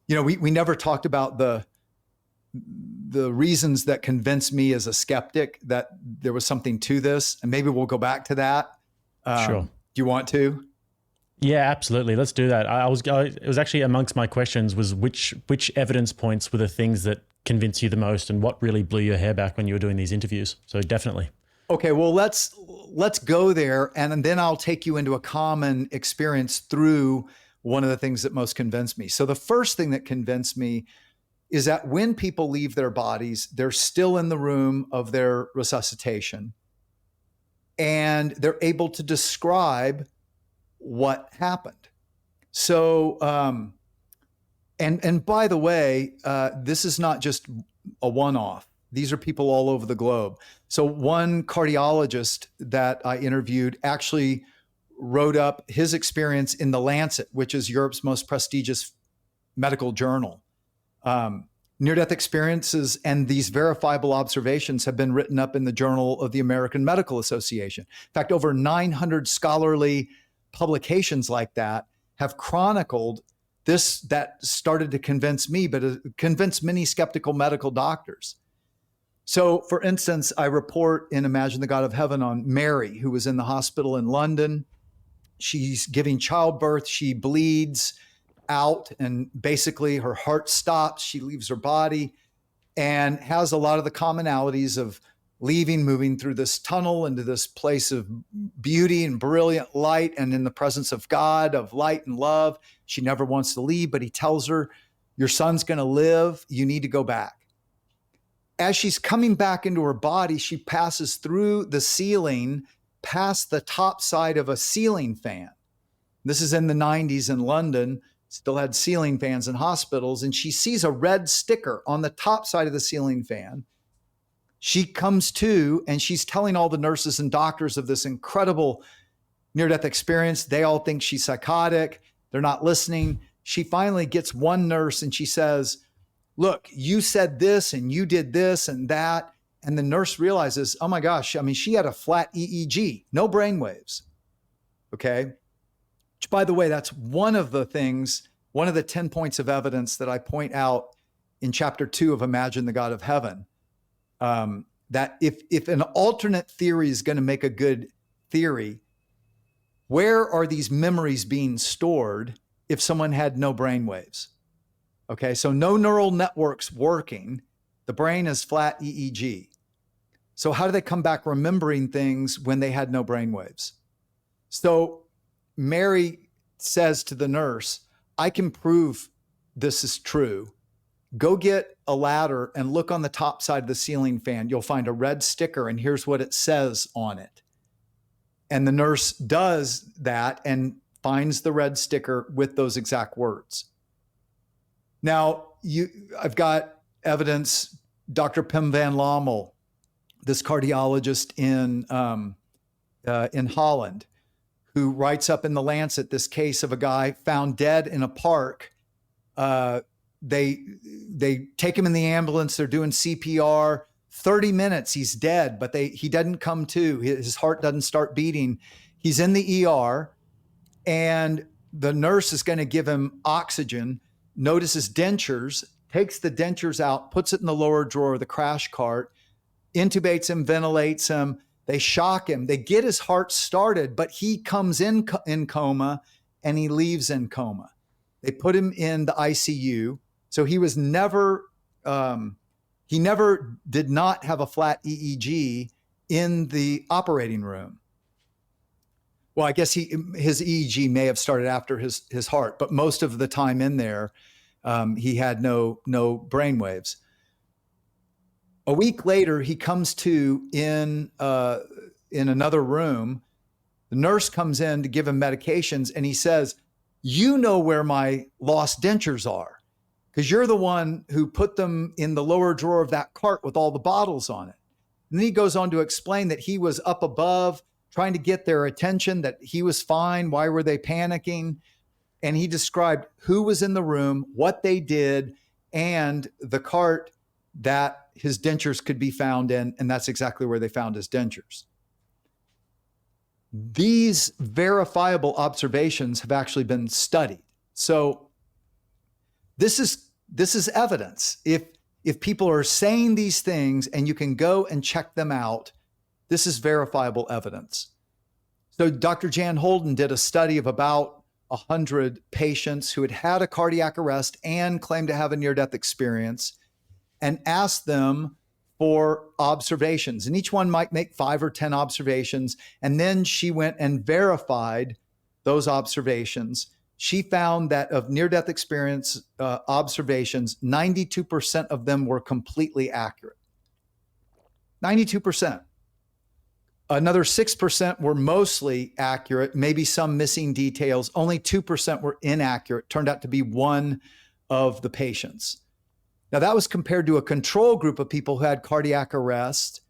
We never talked about the reasons that convinced me as a skeptic that there was something to this, and maybe we'll go back to that. Sure. Do you want to? Yeah, absolutely. Let's do that. It was actually amongst my questions was which evidence points were the things that convinced you the most, and what really blew your hair back when you were doing these interviews. So definitely. Okay, well, let's go there, and then I'll take you into a common experience through one of the things that most convinced me. So the first thing that convinced me is that when people leave their bodies, they're still in the room of their resuscitation, and they're able to describe what happened. So, and by the way, this is not just a one-off. These are people all over the globe. So one cardiologist that I interviewed actually wrote up his experience in The Lancet, which is Europe's most prestigious medical journal. Near-death experiences and these verifiable observations have been written up in the Journal of the American Medical Association. In fact, over 900 scholarly publications like that have chronicled this. That started to convince me, but it convinced many skeptical medical doctors. So, for instance, I report in Imagine the God of Heaven on Mary, who was in the hospital in London. She's giving childbirth. She bleeds out, and basically her heart stops. She leaves her body and has a lot of the commonalities of moving through this tunnel into this place of beauty and brilliant light, and in the presence of God, of light and love. She never wants to leave, but he tells her, your son's going to live. You need to go back. As she's coming back into her body, she passes through the ceiling, past the top side of a ceiling fan. This is in the 90s in London, still had ceiling fans in hospitals, and she sees a red sticker on the top side of the ceiling fan. She comes to, and she's telling all the nurses and doctors of this incredible near-death experience. They all think she's psychotic. They're not listening. She finally gets one nurse, and she says, look, you said this and you did this and that. And the nurse realizes, oh my gosh, I mean, she had a flat EEG, no brain waves. Okay. Which, by the way, that's one of the 10 points of evidence that I point out in chapter 2 of Imagine the God of Heaven. That if an alternate theory is going to make a good theory, where are these memories being stored if someone had no brain waves? Okay, so no neural networks working. The brain is flat EEG. So how do they come back remembering things when they had no brain waves? So Mary says to the nurse, I can prove this is true. Go get a ladder and look on the top side of the ceiling fan. You'll find a red sticker, and here's what it says on it. And the nurse does that and finds the red sticker with those exact words. Now, I've got evidence. Dr. Pim van Lommel, this cardiologist in Holland, who writes up in The Lancet this case of a guy found dead in a park. They take him in the ambulance. They're doing CPR. 30 minutes, he's dead, but he doesn't come to. His heart doesn't start beating. He's in the ER, and the nurse is going to give him oxygen. Notices dentures, takes the dentures out, puts it in the lower drawer of the crash cart, intubates him, ventilates him. They shock him. They get his heart started, but he comes in coma, and he leaves in coma. They put him in the ICU. So he was never, he never did not have a flat EEG in the operating room. Well, I guess his EEG may have started after his heart, but most of the time in there, he had no brain waves. A week later, he comes to in another room. The nurse comes in to give him medications, and he says, you know where my lost dentures are, because you're the one who put them in the lower drawer of that cart with all the bottles on it. And then he goes on to explain that he was up above trying to get their attention, that he was fine. Why were they panicking? And he described who was in the room, what they did, and the cart that his dentures could be found in. And that's exactly where they found his dentures. These verifiable observations have actually been studied. So This is evidence. If people are saying these things and you can go and check them out, this is verifiable evidence. So Dr. Jan Holden did a study of about 100 patients who had had a cardiac arrest and claimed to have a near-death experience, and asked them for observations. And each one might make 5 or 10 observations. And then she went and verified those observations. She found that of near-death experience observations, 92% of them were completely accurate. 92%. Another 6% were mostly accurate, maybe some missing details. Only 2% were inaccurate, turned out to be one of the patients. Now, that was compared to a control group of people who had cardiac arrest,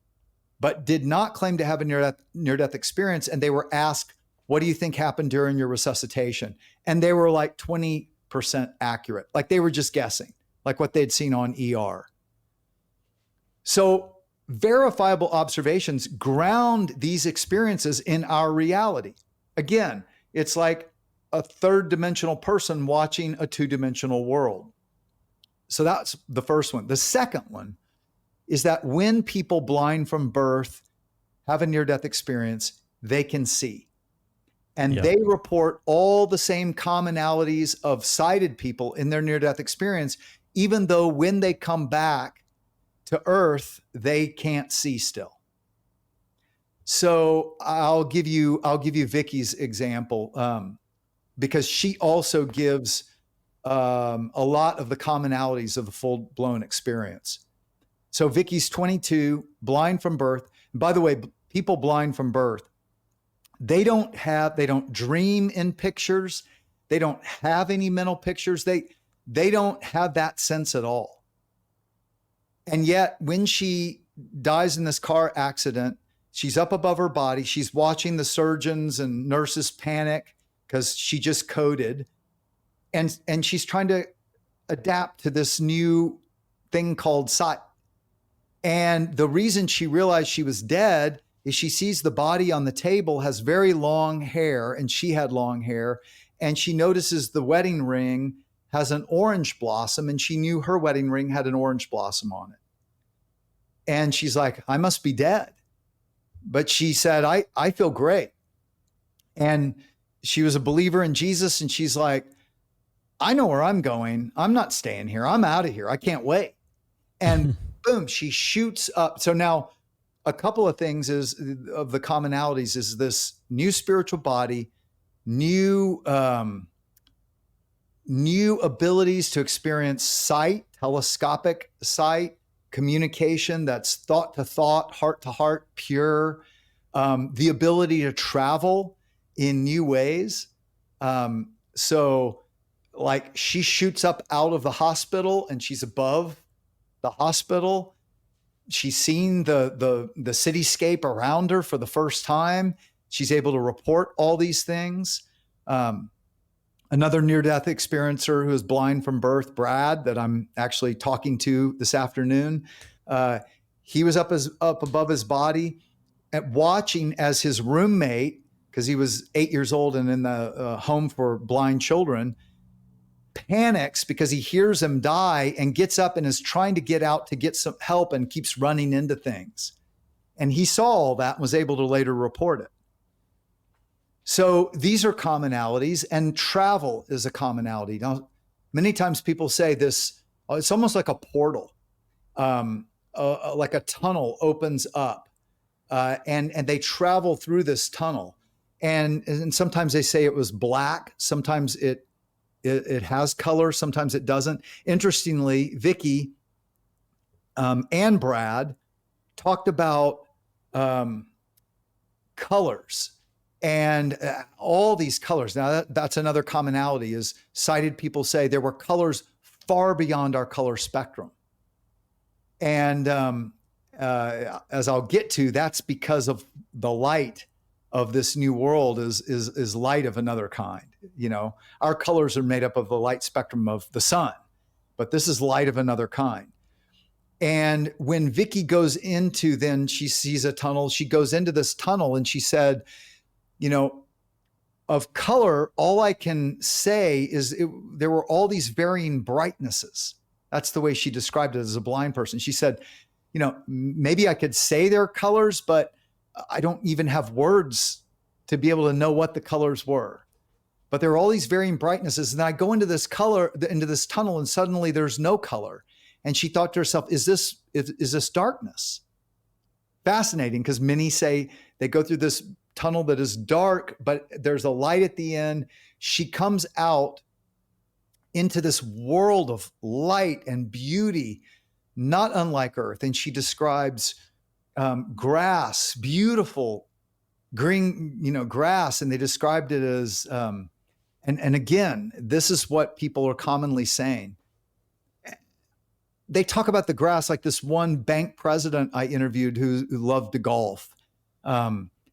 but did not claim to have a near-death experience. And they were asked, what do you think happened during your resuscitation? And they were like 20% accurate. Like they were just guessing, like what they'd seen on ER. So verifiable observations ground these experiences in our reality. Again, it's like a third-dimensional person watching a two-dimensional world. So that's the first one. The second one is that when people blind from birth have a near-death experience, they can see. And they report all the same commonalities of sighted people in their near-death experience, even though when they come back to Earth, they can't see still. So I'll give you Vicky's example, because she also gives a lot of the commonalities of the full-blown experience. So Vicky's 22, blind from birth. And by the way, people blind from birth, they don't dream in pictures. They don't have any mental pictures. They don't have that sense at all. And yet when she dies in this car accident, she's up above her body. She's watching the surgeons and nurses panic because she just coded. And she's trying to adapt to this new thing called sight. And the reason she realized she was dead is she sees the body on the table has very long hair, and she had long hair. And she notices the wedding ring has an orange blossom, and she knew her wedding ring had an orange blossom on it. And she's like, I must be dead. But she said, I feel great. And she was a believer in Jesus. And she's like, I know where I'm going. I'm not staying here. I'm out of here. I can't wait. And boom, she shoots up. So now a couple of things of the commonalities is this new spiritual body, new abilities to experience sight, telescopic sight, communication that's thought to thought, heart to heart, pure, the ability to travel in new ways. So like she shoots up out of the hospital and she's above the hospital. She's seen the cityscape around her for the first time. She's able to report all these things. Another near-death experiencer who is blind from birth, Brad, that I'm actually talking to this afternoon. He was up above his body and watching as his roommate, because he was 8 years old and in the home for blind children, panics because he hears him die and gets up and is trying to get out to get some help and keeps running into things. And he saw all that and was able to later report it. So these are commonalities, and travel is a commonality. Now, many times people say this, it's almost like a portal, like a tunnel opens up, and they travel through this tunnel. And sometimes they say it was black. Sometimes it has color. Sometimes it doesn't. Interestingly, Vicky and Brad talked about colors. And all these colors. Now, that's another commonality is sighted people say there were colors far beyond our color spectrum. And as I'll get to, that's because of the light of this new world is light of another kind. You know, our colors are made up of the light spectrum of the sun, but this is light of another kind. And when Vicky goes into, then she sees a tunnel, she goes into this tunnel and she said, you know, of color, all I can say is there were all these varying brightnesses. That's the way she described it as a blind person. She said, maybe I could say they're colors, but I don't even have words to be able to know what the colors were. But there are all these varying brightnesses. And then I go into this tunnel, and suddenly there's no color. And she thought to herself, is this darkness? Fascinating, because many say they go through this tunnel that is dark, but there's a light at the end. She comes out into this world of light and beauty, not unlike Earth. And she describes grass, beautiful green, grass. And they described it as, and again, this is what people are commonly saying. They talk about the grass like this one bank president I interviewed who loved to golf.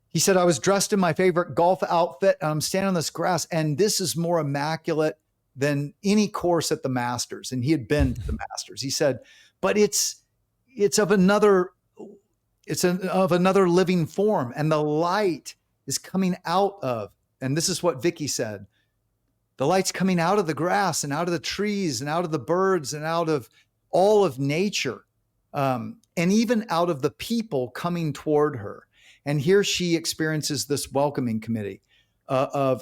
He said, I was dressed in my favorite golf outfit, and I'm standing on this grass, and this is more immaculate than any course at the Masters. And he had been to the Masters. He said, but it's of another living form, and the light is coming out of, and this is what Vicky said, the light's coming out of the grass and out of the trees and out of the birds and out of all of nature, and even out of the people coming toward her. And here she experiences this welcoming committee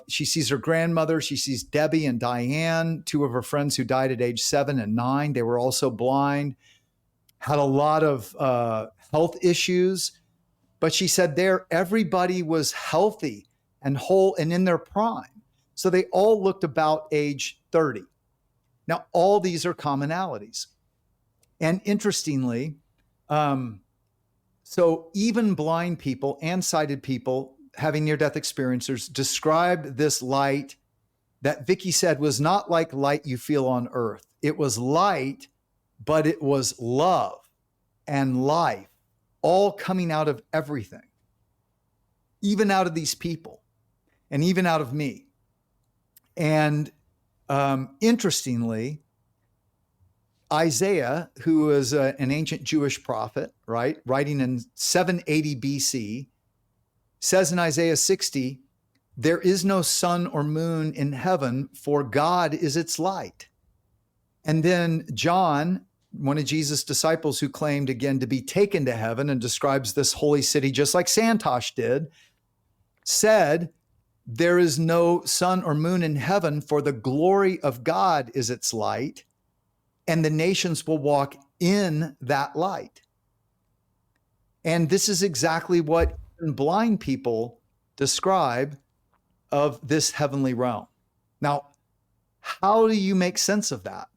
she sees her grandmother, she sees Debbie and Diane, two of her friends who died at age 7 and 9. They were also blind, had a lot of health issues. But she said there, everybody was healthy and whole and in their prime. So they all looked about age 30. Now, all these are commonalities. And interestingly, so even blind people and sighted people having near-death experiences described this light that Vicky said was not like light you feel on Earth. It was light, but it was love and life, all coming out of everything, even out of these people and even out of me. And interestingly, Isaiah, who is an ancient Jewish prophet, right, writing in 780 BC, says in Isaiah 60, there is no sun or moon in heaven, for God is its light. And then John, one of Jesus' disciples who claimed again to be taken to heaven and describes this holy city just like Santosh did, said, there is no sun or moon in heaven, for the glory of God is its light, and the nations will walk in that light. And this is exactly what blind people describe of this heavenly realm. Now, how do you make sense of that?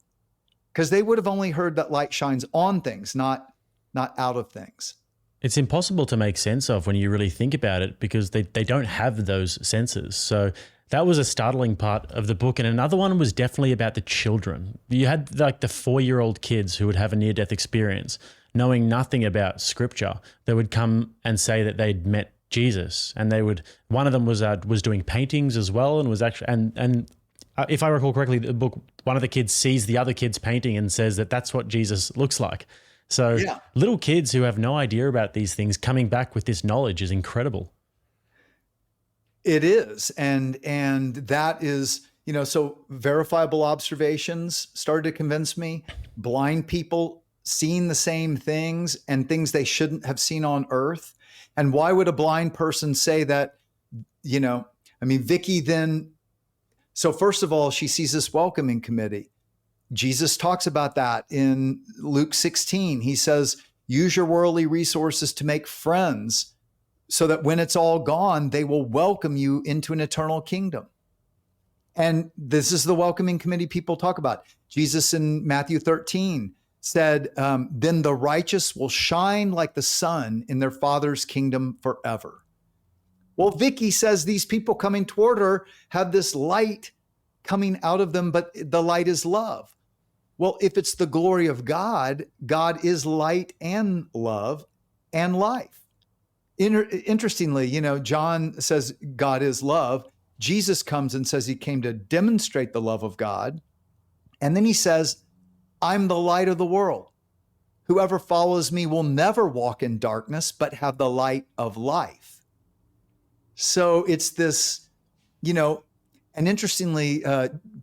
Because they would have only heard that light shines on things, not out of things. It's impossible to make sense of when you really think about it, because they don't have those senses. So that was a startling part of the book. And another one was definitely about the children. You had like the 4-year-old kids who would have a near-death experience, knowing nothing about scripture. They would come and say that they'd met Jesus, and one of them was doing paintings as well, and was actually, and if I recall correctly, the book, one of the kids sees the other kid's painting and says that that's what Jesus looks like. So yeah. Little kids who have no idea about these things coming back with this knowledge is incredible. It is. And that is, so verifiable observations started to convince me. Blind people seeing the same things and things they shouldn't have seen on Earth. And why would a blind person say that, Vicky then, so first of all, she sees this welcoming committee. Jesus talks about that in Luke 16. He says, use your worldly resources to make friends so that when it's all gone, they will welcome you into an eternal kingdom. And this is the welcoming committee people talk about. Jesus in Matthew 13 said, then the righteous will shine like the sun in their Father's kingdom forever. Well, Vicky says these people coming toward her have this light coming out of them, but the light is love. Well, if it's the glory of God, God is light and love and life. Interestingly, John says God is love. Jesus comes and says he came to demonstrate the love of God. And then he says, I'm the light of the world. Whoever follows me will never walk in darkness, but have the light of life. So it's this, you know, and interestingly,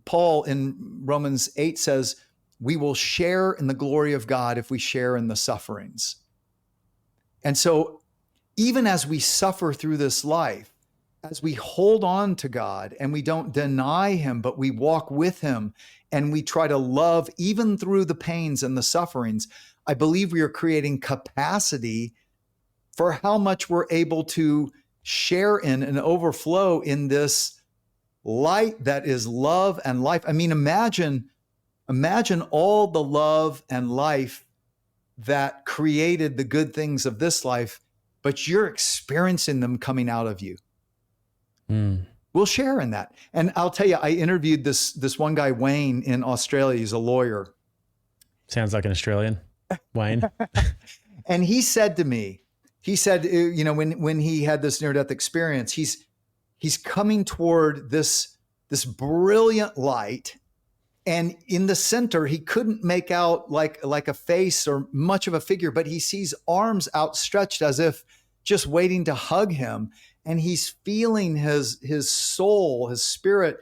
Paul in Romans 8 says, we will share in the glory of God if we share in the sufferings. And so even as we suffer through this life, as we hold on to God and we don't deny him, but we walk with him and we try to love even through the pains and the sufferings, I believe we are creating capacity for how much we're able to share in and overflow in this light that is love and life. I mean, imagine all the love and life that created the good things of this life, but you're experiencing them coming out of you. We'll share in that. And I'll tell you, I interviewed this one guy, Wayne, in Australia. He's a lawyer. Sounds like an Australian, Wayne. And he said to me, you know, when he had this near-death experience, he's coming toward this brilliant light. And in the center, he couldn't make out like a face or much of a figure, but he sees arms outstretched as if just waiting to hug him. And he's feeling his soul, his spirit,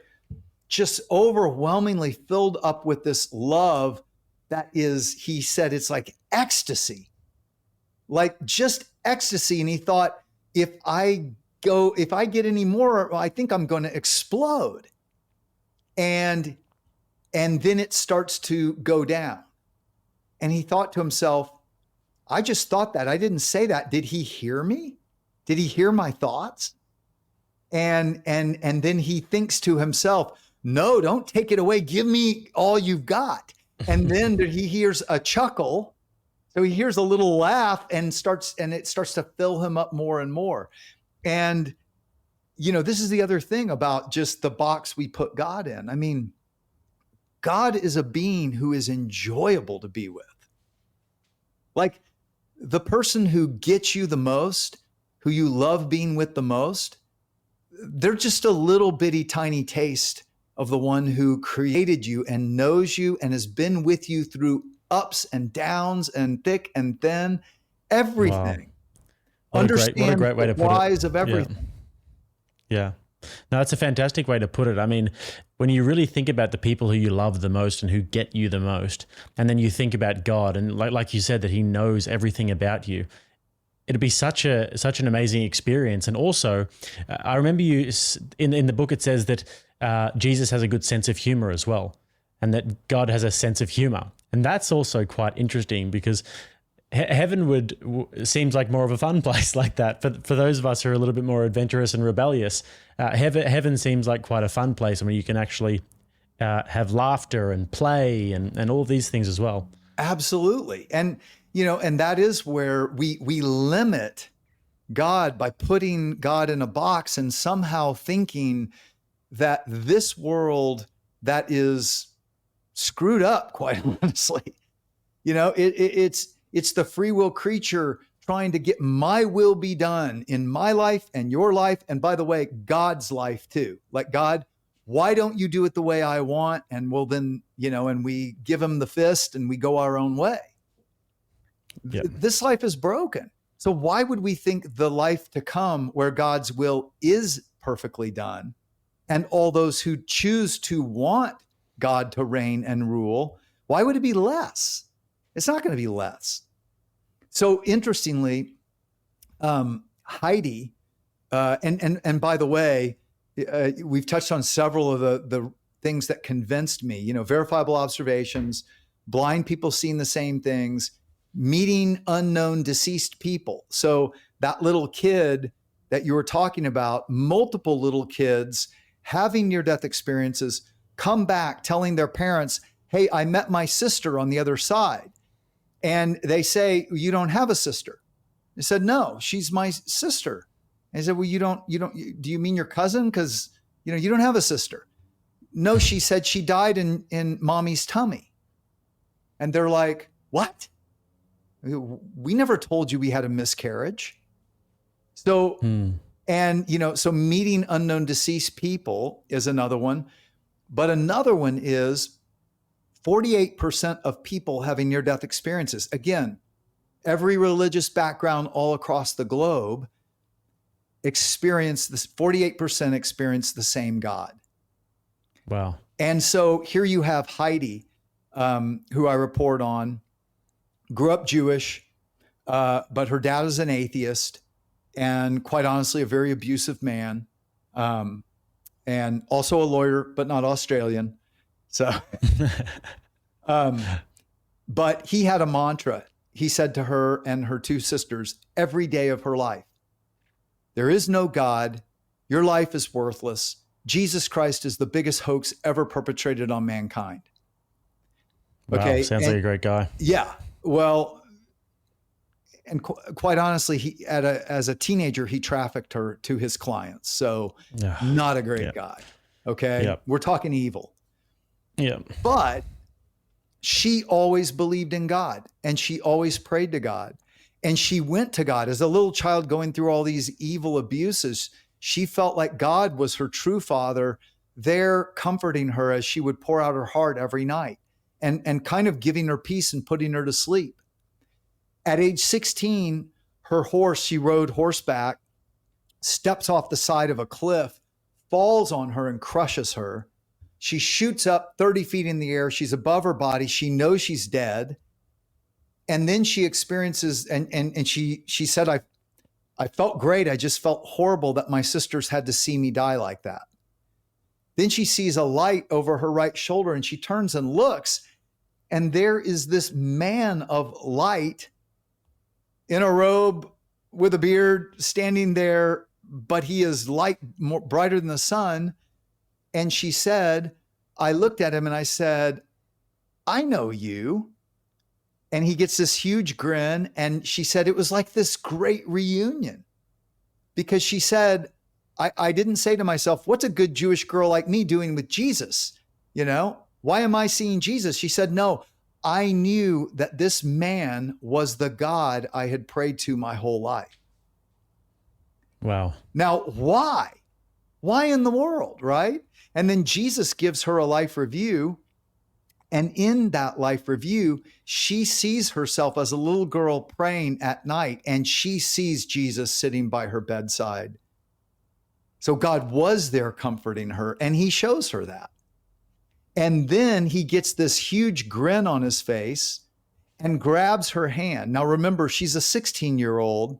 just overwhelmingly filled up with this love that is, he said, it's like ecstasy, like just ecstasy. And he thought, if I get any more, I think I'm going to explode. And then it starts to go down. And he thought to himself, I just thought that. I didn't say that. Did he hear me? Did he hear my thoughts? And then he thinks to himself, no, don't take it away. Give me all you've got. And then he hears a chuckle. So he hears a little laugh and it starts to fill him up more and more. And, you know, this is the other thing about just the box we put God in. I mean, God is a being who is enjoyable to be with. Like the person who gets you the most, who you love being with the most, they're just a little bitty tiny taste of the one who created you and knows you and has been with you through ups and downs and thick and thin, everything. Wow. What a great way to put it. Whys of everything. Yeah. No, that's a fantastic way to put it. I mean, when you really think about the people who you love the most and who get you the most, and then you think about God and like you said, that he knows everything about you, it'd be such an amazing experience. And also, I remember you in the book, it says that Jesus has a good sense of humor as well, and that God has a sense of humor. And that's also quite interesting because heaven seems like more of a fun place like that. But for those of us who are a little bit more adventurous and rebellious, heaven seems like quite a fun place where you can actually have laughter and play and all of these things as well. Absolutely. And, you know, and that is where we limit God by putting God in a box and somehow thinking that this world that is screwed up, quite honestly, you know, it's the free will creature trying to get my will be done in my life and your life. And by the way, God's life too. Like, God, why don't you do it the way I want? And well, then, you know, and we give him the fist and we go our own way. Yep. This life is broken. So why would we think the life to come where God's will is perfectly done and all those who choose to want God to reign and rule, why would it be less? It's not going to be less. So interestingly, Heidi, and by the way, we've touched on several of the things that convinced me, you know, verifiable observations, blind people seeing the same things, meeting unknown deceased people. So that little kid that you were talking about, multiple little kids having near-death experiences, come back telling their parents, hey, I met my sister on the other side. And they say, you don't have a sister. They said, no, she's my sister. And I said, well, do you mean your cousin? Because, you know, you don't have a sister. No, she said she died in mommy's tummy. And they're like, what? We never told you we had a miscarriage. So, and, you know, so meeting unknown deceased people is another one. But another one is 48% of people having near-death experiences. Again, every religious background all across the globe. experience this, 48% experience the same God. Wow. And so here you have Heidi, who I report on, grew up Jewish, but her dad is an atheist and quite honestly, a very abusive man, and also a lawyer, but not Australian. So, but he had a mantra. He said to her and her two sisters every day of her life, there is no God. Your life is worthless. Jesus Christ is the biggest hoax ever perpetrated on mankind. Wow, Okay. sounds like a great guy. Yeah. Well, and quite honestly, as a teenager, he trafficked her to his clients. So not a great guy. Okay. Yep. We're talking evil. Yeah. But she always believed in God and she always prayed to God. And she went to God as a little child going through all these evil abuses. She felt like God was her true father there comforting her as she would pour out her heart every night and kind of giving her peace and putting her to sleep. At age 16, her horse, she rode horseback, steps off the side of a cliff, falls on her and crushes her. She shoots up 30 feet in the air. She's above her body. She knows she's dead. And then she experiences, and she said, I felt great. I just felt horrible that my sisters had to see me die like that. Then she sees a light over her right shoulder and she turns and looks, and there is this man of light in a robe with a beard standing there, but he is light, more brighter than the sun. And she said, I looked at him and I said, I know you. And he gets this huge grin. And she said, it was like this great reunion, because she said, I didn't say to myself, what's a good Jewish girl like me doing with Jesus? You know, why am I seeing Jesus? She said, no, I knew that this man was the God I had prayed to my whole life. Wow. Now, why? Why in the world, right? And then Jesus gives her a life review. And in that life review, she sees herself as a little girl praying at night, and she sees Jesus sitting by her bedside. So God was there comforting her, and he shows her that. And then he gets this huge grin on his face and grabs her hand. Now, remember, she's a 16-year-old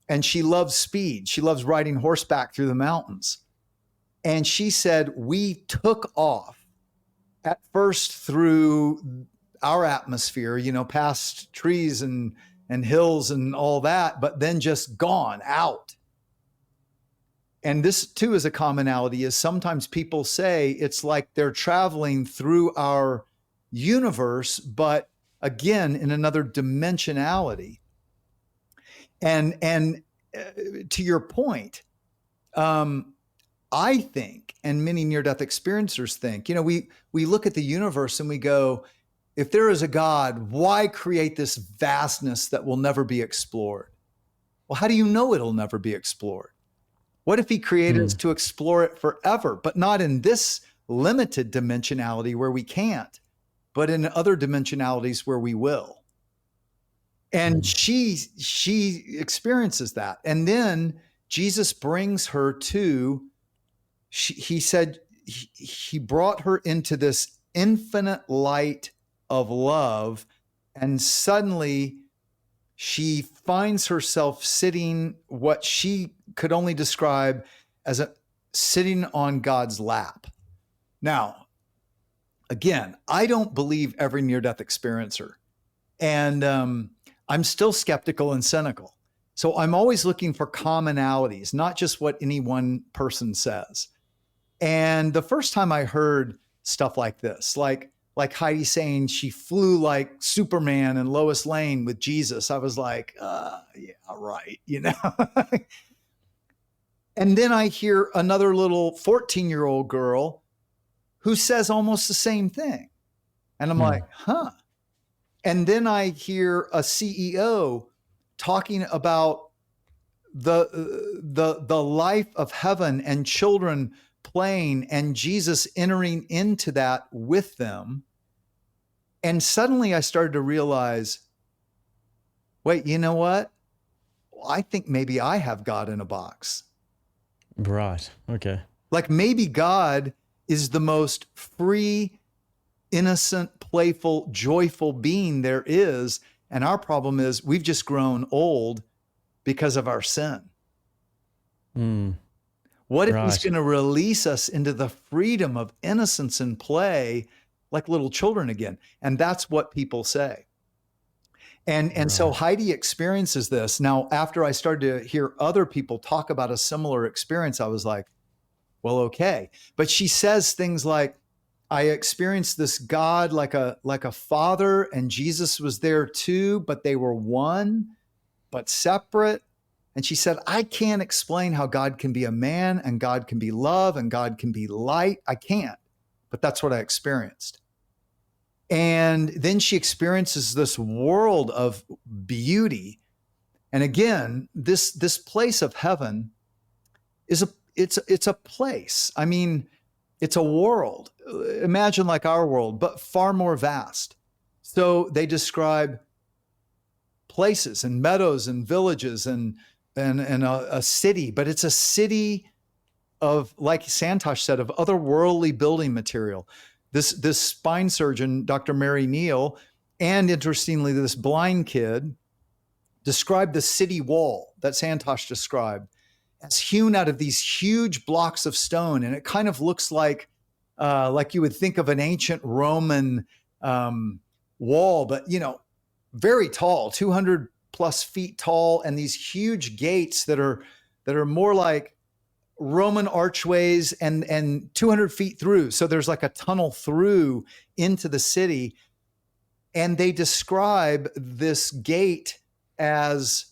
and she loves speed. She loves riding horseback through the mountains. And she said, we took off at first through our atmosphere, you know, past trees and hills and all that, but then just gone out. And this too is a commonality, is sometimes people say it's like they're traveling through our universe, but again, in another dimensionality. And to your point, I think, and many near-death experiencers think, you know, we look at the universe and we go, if there is a God, why create this vastness that will never be explored? Well, how do you know it'll never be explored? What if he created us to explore it forever, but not in this limited dimensionality where we can't, but in other dimensionalities where we will? And she experiences that. And then Jesus brings her to, he said, he brought her into this infinite light of love. And suddenly she finds herself sitting, what she could only describe as sitting on God's lap. Now, again, I don't believe every near-death experiencer. And I'm still skeptical and cynical. So I'm always looking for commonalities, not just what any one person says. And the first time I heard stuff like this, like Heidi saying she flew like Superman and Lois Lane with Jesus, I was like, yeah, right, you know. And then I hear another little 14-year-old girl who says almost the same thing. And I'm like, huh. And then I hear a CEO talking about the life of heaven and children playing and Jesus entering into that with them. And suddenly I started to realize, wait, you know what? I think maybe I have God in a box. Right. Okay. Like maybe God is the most free, innocent, playful, joyful being there is. And our problem is we've just grown old because of our sin. Mm, What if he's right. going to release us into the freedom of innocence and play like little children again? And that's what people say. And so Right. Heidi experiences this. Now, after I started to hear other people talk about a similar experience, I was like, well, okay. But she says things like, I experienced this God like a father, and Jesus was there too, but they were one, but separate. And she said, I can't explain how God can be a man and God can be love and God can be light. I can't, but that's what I experienced. And then she experiences this world of beauty. And again, this place of heaven is it's a place. I mean, it's a world. Imagine like our world, but far more vast. So they describe places and meadows and villages and a city, but it's a city of, like Santosh said, of otherworldly building material. This spine surgeon, Dr. Mary Neal, and interestingly, this blind kid described the city wall that Santosh described as hewn out of these huge blocks of stone, and it kind of looks like you would think of an ancient Roman wall, but very tall, 200 plus feet tall, and these huge gates that are more like Roman archways and 200 feet through. So there's like a tunnel through into the city. And they describe this gate as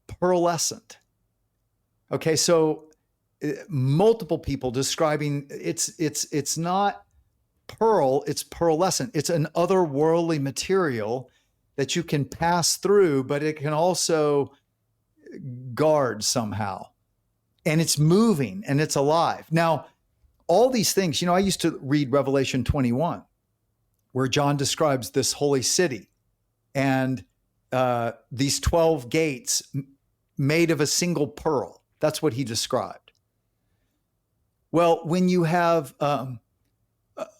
pearlescent. Okay, so multiple people describing it's not pearl, it's pearlescent. It's an otherworldly material that you can pass through, but it can also guard somehow. And it's moving and it's alive. Now, all these things, I used to read Revelation 21, where John describes this holy city and these 12 gates made of a single pearl. That's what he described. Well, when you have a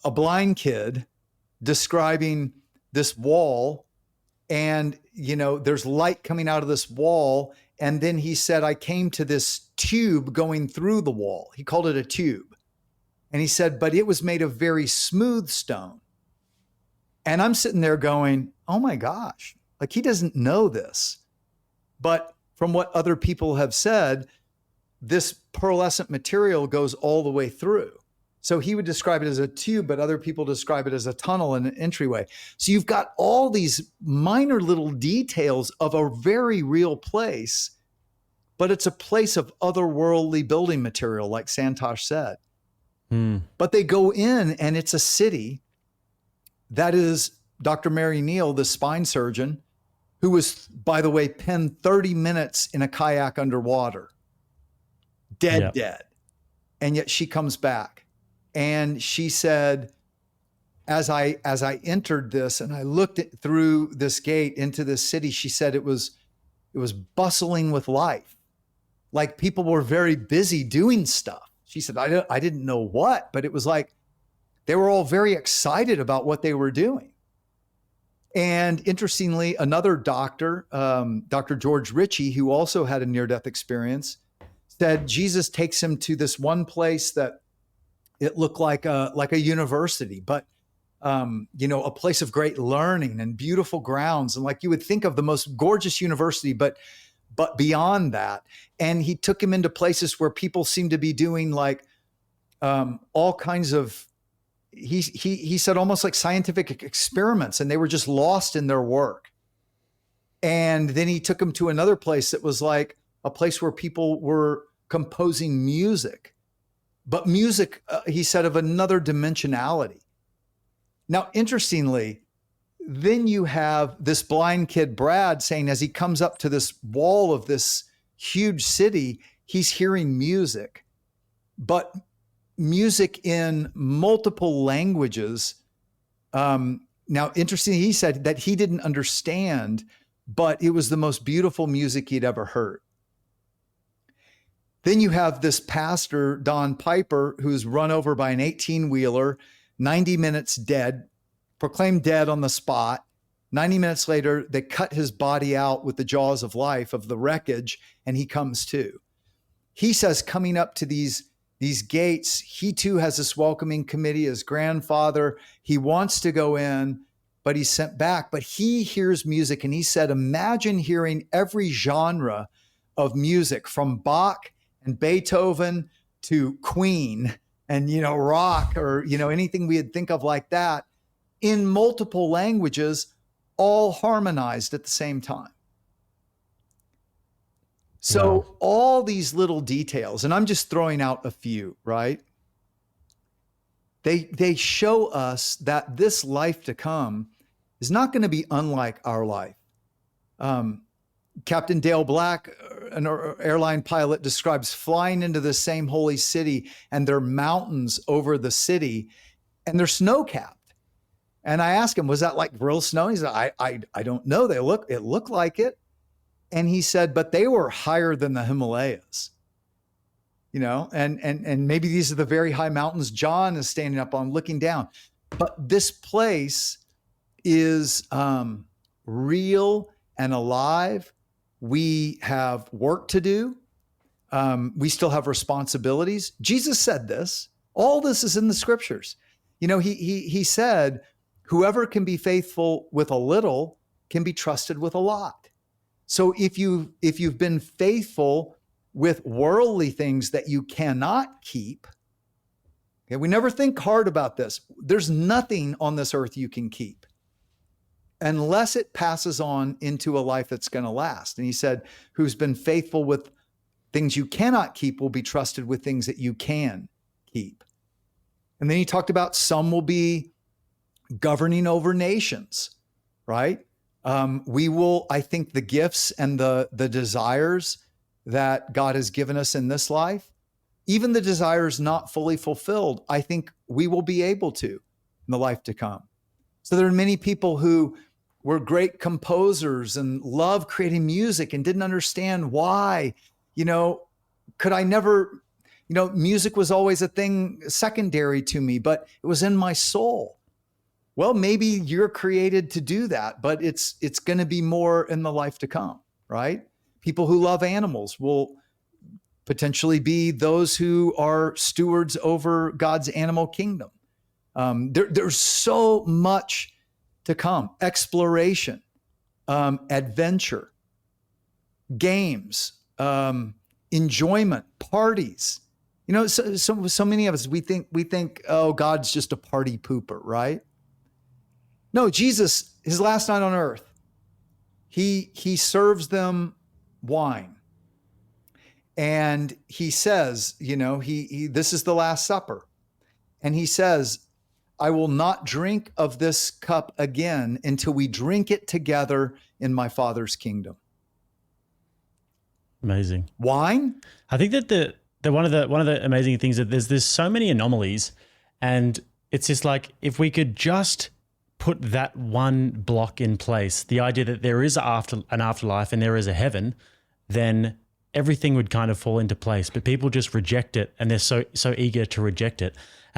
blind kid describing this wall and, there's light coming out of this wall. And then he said, I came to this tube going through the wall. He called it a tube. And he said, but it was made of very smooth stone. And I'm sitting there going, oh my gosh, like he doesn't know this. But from what other people have said, this pearlescent material goes all the way through. So he would describe it as a tube, but other people describe it as a tunnel and an entryway. So you've got all these minor little details of a very real place, but it's a place of otherworldly building material, like Santosh said. But they go in and it's a city that is Dr. Mary Neal, the spine surgeon, who was, by the way, penned 30 minutes in a kayak underwater, dead. And yet she comes back. And she said, as I entered this and I looked through this gate into this city, she said it was bustling with life. Like people were very busy doing stuff. She said, I didn't know what, but it was like they were all very excited about what they were doing. And interestingly, another doctor, Dr. George Ritchie, who also had a near-death experience, said Jesus takes him to this one place that it looked like a university, but a place of great learning and beautiful grounds, and like you would think of the most gorgeous university, but beyond that. And he took him into places where people seemed to be doing like all kinds of. He said almost like scientific experiments, and they were just lost in their work. And then he took him to another place that was like a place where people were composing music. But music, he said, of another dimensionality. Now, interestingly, then you have this blind kid, Brad, saying as he comes up to this wall of this huge city, he's hearing music, but music in multiple languages. Now, interestingly, he said that he didn't understand, but it was the most beautiful music he'd ever heard. Then you have this pastor, Don Piper, who's run over by an 18-wheeler, 90 minutes dead, proclaimed dead on the spot. 90 minutes later, they cut his body out with the jaws of life of the wreckage, and he comes to. He says, coming up to these gates, he too has this welcoming committee, his grandfather. He wants to go in, but he's sent back. But he hears music, and he said, imagine hearing every genre of music from Bach and Beethoven to Queen and, rock or, anything we'd think of like that in multiple languages, all harmonized at the same time. So Wow. all these little details, and I'm just throwing out a few, right? They show us that this life to come is not going to be unlike our life. Captain Dale Black, an airline pilot, describes flying into the same holy city, and there are mountains over the city, and they're snow-capped. And I asked him, was that like real snow? He said, I don't know. It looked like it. And he said, but they were higher than the Himalayas, and maybe these are the very high mountains John is standing up on looking down. But this place is real and alive. We have work to do. We still have responsibilities. Jesus said this. All this is in the scriptures. He said, whoever can be faithful with a little can be trusted with a lot. So if you've been faithful with worldly things that you cannot keep, okay, we never think hard about this. There's nothing on this earth you can keep unless it passes on into a life that's going to last. And he said, who's been faithful with things you cannot keep will be trusted with things that you can keep. And then he talked about some will be governing over nations, right? We will, I think the gifts and the desires that God has given us in this life, even the desires not fully fulfilled, I think we will be able to in the life to come. So there are many people who were great composers and loved creating music and didn't understand why, could I never, music was always a thing secondary to me, but it was in my soul. Well, maybe you're created to do that, but it's going to be more in the life to come, right? People who love animals will potentially be those who are stewards over God's animal kingdom. There's so much to come. Exploration, adventure, games, enjoyment, parties. So many of us, we think, oh, God's just a party pooper, right? No, Jesus, his last night on earth, he serves them wine. And he says, this is the Last Supper. And he says, I will not drink of this cup again until we drink it together in my Father's kingdom. Amazing. Wine? I think that the one of the amazing things that there's so many anomalies, and it's just like, if we could just put that one block in place, the idea that there is an afterlife and there is a heaven, then everything would kind of fall into place. But people just reject it, and they're so eager to reject it.